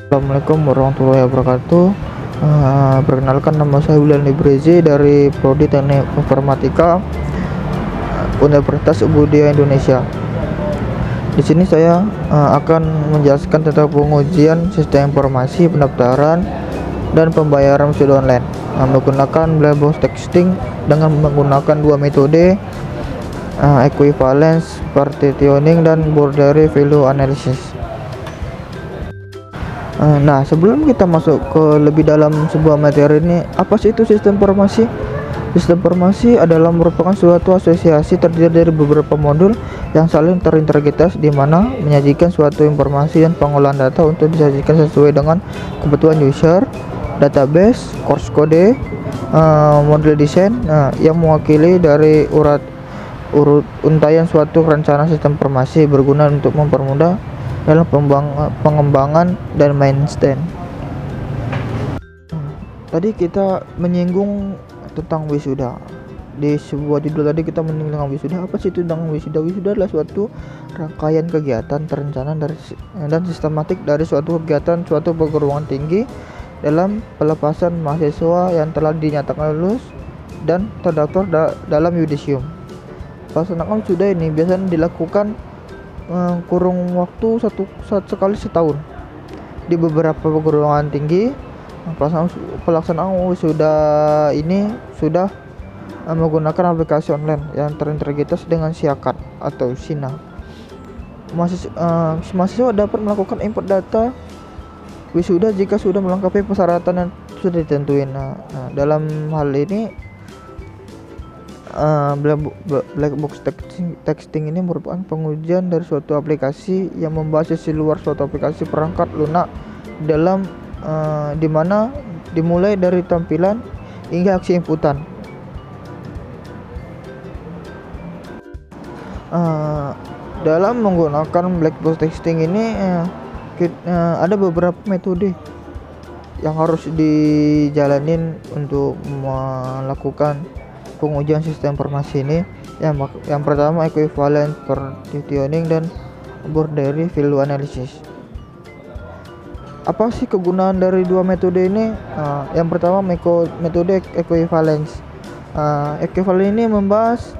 Assalamualaikum warahmatullahi wabarakatuh. Perkenalkan, nama saya William Librezi dari Prodi Teknik Informatika Universitas Ubudiyah Indonesia. Di sini saya akan menjelaskan tentang pengujian sistem informasi pendaftaran dan pembayaran wisuda online menggunakan black box testing dengan menggunakan dua metode, equivalence partitioning dan boundary value analysis. Nah, sebelum kita masuk ke lebih dalam sebuah materi ini, apa sih itu sistem informasi? Sistem informasi adalah merupakan suatu asosiasi terdiri dari beberapa modul yang saling terintegrasi, di mana menyajikan suatu informasi dan pengolahan data untuk disajikan sesuai dengan kebutuhan user, database, source code, model desain, yang mewakili dari untaian suatu rencana sistem informasi berguna untuk mempermudah dalam pengembangan dan maintain. Tadi kita menyinggung tentang wisuda. Di sebuah judul tadi kita menyinggung tentang wisuda. Apa sih itu tentang wisuda? Wisuda adalah suatu rangkaian kegiatan terencana dan sistematik dari suatu kegiatan suatu perguruan tinggi dalam pelepasan mahasiswa yang telah dinyatakan lulus dan terdaftar dalam yudisium. Pelaksanaan wisuda ini biasanya dilakukan kurung waktu sekali setahun di beberapa perguruan tinggi. Pelaksanaan wisuda ini sudah menggunakan aplikasi online yang terintegrasi dengan Siakat atau Sina. Mahasiswa dapat melakukan input data wisuda jika sudah melengkapi persyaratan yang sudah ditentuin. Dalam hal ini black box texting ini merupakan pengujian dari suatu aplikasi yang membahas sisi luar suatu aplikasi perangkat lunak dalam di mana dimulai dari tampilan hingga aksi inputan. Dalam menggunakan black box texting ini ada beberapa metode yang harus dijalanin untuk melakukan pengujian sistem informasi ini. Yang pertama, equivalent partitioning dan boundary value analysis. Apa sih kegunaan dari dua metode ini? Yang pertama, metode equivalence. Equivalence ini membahas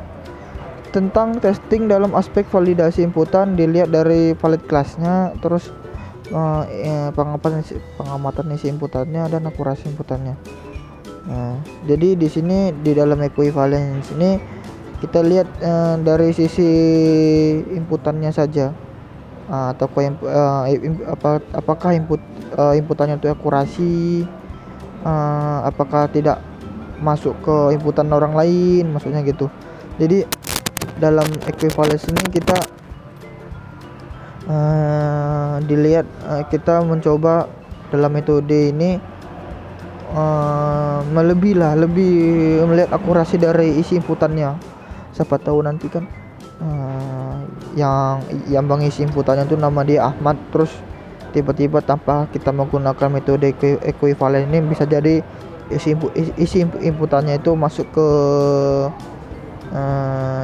tentang testing dalam aspek validasi inputan, dilihat dari valid class-nya, terus pengamatan isi inputannya dan akurasi inputannya. Jadi di sini di dalam equivalence ini kita lihat dari sisi inputannya saja, atau apakah inputannya itu akurasi, apakah tidak masuk ke inputan orang lain, maksudnya gitu. Jadi dalam equivalence ini kita dilihat, kita mencoba dalam metode ini lebih melihat akurasi dari isi inputannya. Siapa tahu nanti kan yang mengisi inputannya itu nama dia Ahmad, terus tiba-tiba tanpa kita menggunakan metode equivalent ini bisa jadi isi inputannya itu masuk ke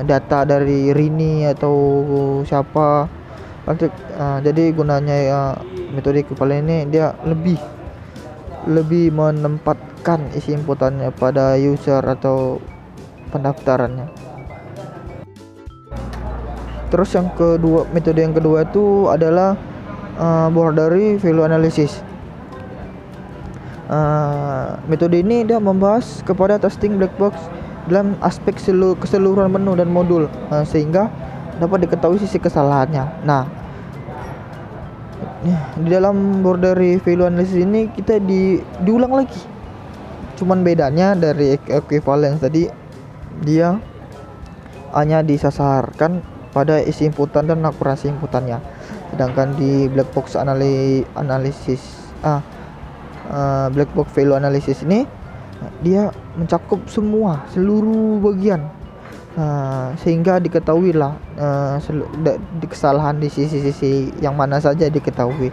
data dari Rini atau siapa. Jadi gunanya metode equivalent ini dia lebih menempatkan isi inputannya pada user atau pendaftarannya. Terus metode yang kedua itu adalah boundary value analysis. Metode ini dia membahas kepada testing black box dalam aspek keseluruhan menu dan modul, sehingga dapat diketahui sisi kesalahannya. Nah, di dalam boundary value analysis ini kita diulang lagi. Cuman bedanya dari equivalence tadi, dia hanya disasarkan pada isi inputan dan akurasi inputannya. Sedangkan di black box black box value analysis ini dia mencakup seluruh bagian, sehingga diketahui lah kesalahan di sisi-sisi yang mana saja diketahui.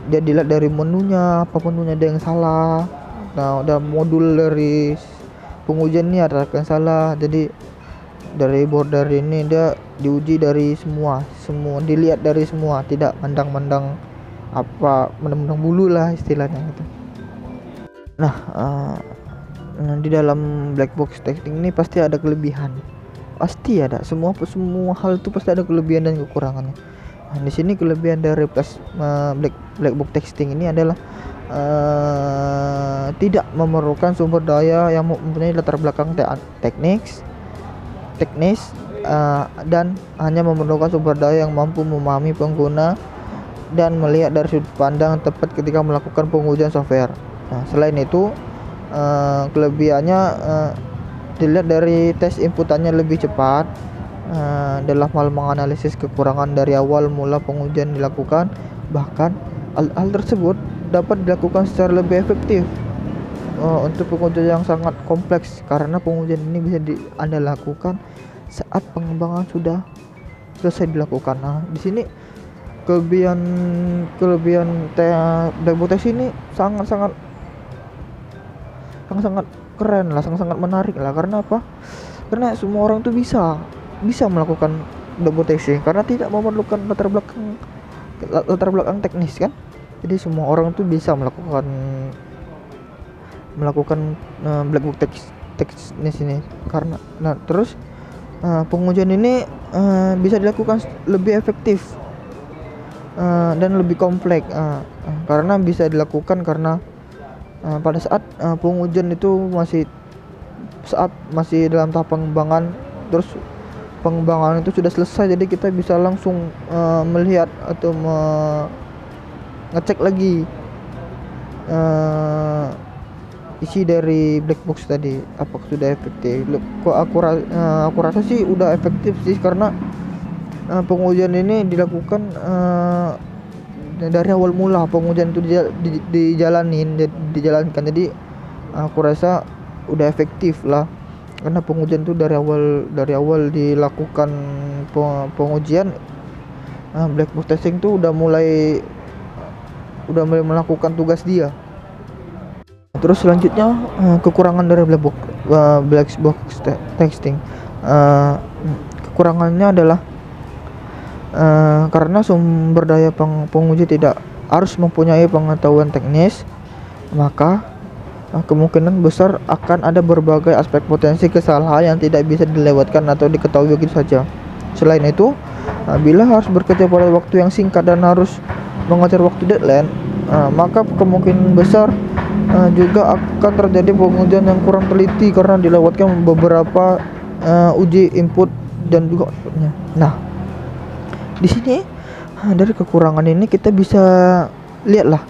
Dia dilihat dari menunya, apa menunya ada yang salah. Nah, ada modul dari pengujian ini ada yang salah. Jadi dari border ini dia diuji dari semua dilihat dari semua, tidak mandang-mandang apa menang bulu lah istilahnya gitu. Nah, di dalam black box testing ini pasti ada kelebihan, pasti ada, semua hal itu pasti ada kelebihan dan kekurangannya. Nah, di sini kelebihan dari black box testing ini adalah tidak memerlukan sumber daya yang mempunyai latar belakang teknis, dan hanya memerlukan sumber daya yang mampu memahami pengguna dan melihat dari sudut pandang tepat ketika melakukan pengujian software. Nah, selain itu kelebihannya dilihat dari tes inputannya lebih cepat dalam hal menganalisis kekurangan dari awal mula pengujian dilakukan. Bahkan hal tersebut dapat dilakukan secara lebih efektif untuk pengujian yang sangat kompleks, karena pengujian ini bisa Anda lakukan saat pengembangan sudah selesai dilakukan. Nah, di sini kelebihan black box test ini sangat keren lah, sangat menarik lah. Karena apa? Karena semua orang tuh bisa melakukan black box testing karena tidak memerlukan latar belakang teknis kan. Jadi semua orang tuh bisa melakukan black box teknis ini. Karena terus pengujian ini bisa dilakukan lebih efektif dan lebih kompleks karena bisa dilakukan karena pada saat pengujian itu masih dalam tahap pengembangan, terus pengembangan itu sudah selesai, jadi kita bisa langsung melihat atau ngecek lagi isi dari black box tadi apakah sudah efektif. Kok aku rasa sih udah efektif sih, karena pengujian ini dilakukan dari awal mula pengujian itu dijalankan. Jadi aku rasa udah efektif lah, karena pengujian itu dari awal dilakukan pengujian. Black box testing tuh udah mulai melakukan tugas dia. Terus selanjutnya kekurangan dari black box testing. Kekurangannya adalah karena sumber daya penguji tidak harus mempunyai pengetahuan teknis, maka kemungkinan besar akan ada berbagai aspek potensi kesalahan yang tidak bisa dilewatkan atau diketahui begitu saja. Selain itu, bila harus bekerja pada waktu yang singkat dan harus mengejar waktu deadline, maka kemungkinan besar juga akan terjadi pengujian yang kurang teliti karena dilewatkan beberapa uji input dan juga outputnya. Nah, di sini dari kekurangan ini kita bisa lihatlah.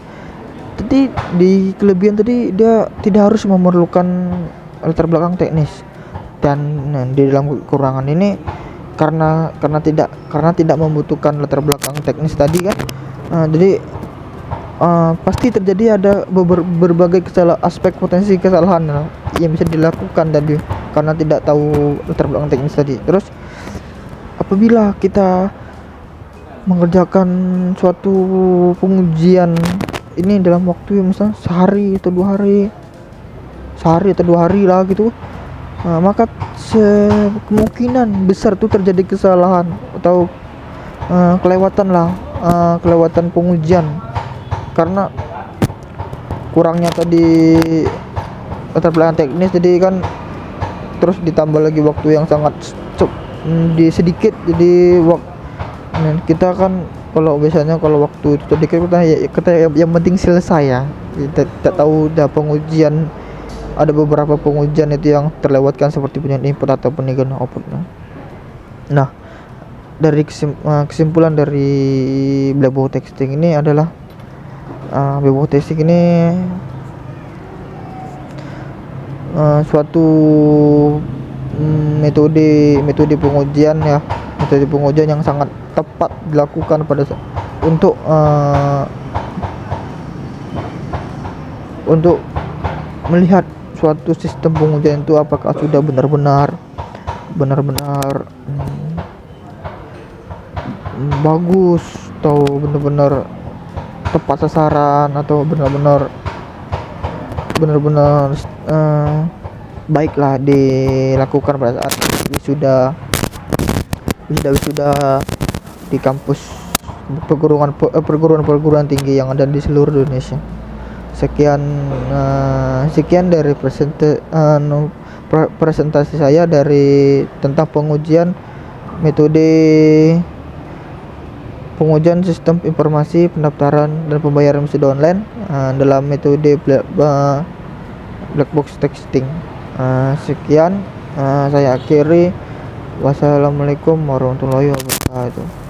Tadi di kelebihan tadi dia tidak harus memerlukan latar belakang teknis, dan di dalam kekurangan ini karena tidak membutuhkan latar belakang teknis tadi kan, jadi pasti terjadi ada berbagai aspek potensi kesalahan yang bisa dilakukan tadi karena tidak tahu latar belakang teknis tadi. Terus apabila kita mengerjakan suatu pengujian ini dalam waktu yang misalnya sehari atau dua hari lah gitu, maka kemungkinan besar tuh terjadi kesalahan atau kelewatan pengujian karena kurangnya tadi latar belakang teknis. Jadi kan terus ditambah lagi waktu yang sangat sedikit, jadi kita kan kalau biasanya kalau waktu itu sedikit kita yang penting selesai ya. Kita tidak tahu dah pengujian, ada beberapa pengujian itu yang terlewatkan seperti punya input atau peninggalan output. Nah, dari kesimpulan dari black box testing ini adalah black box testing ini suatu metode pengujian yang sangat tepat dilakukan untuk melihat suatu sistem pengujian itu apakah sudah benar-benar bagus atau benar-benar tepat sasaran atau benar-benar baiklah dilakukan pada saat wisuda di kampus perguruan tinggi yang ada di seluruh Indonesia. Sekian dari presentasi saya dari tentang metode pengujian sistem informasi pendaftaran dan pembayaran wisuda online dalam metode black box testing. Sekian, saya akhiri. Wassalamualaikum warahmatullahi wabarakatuh.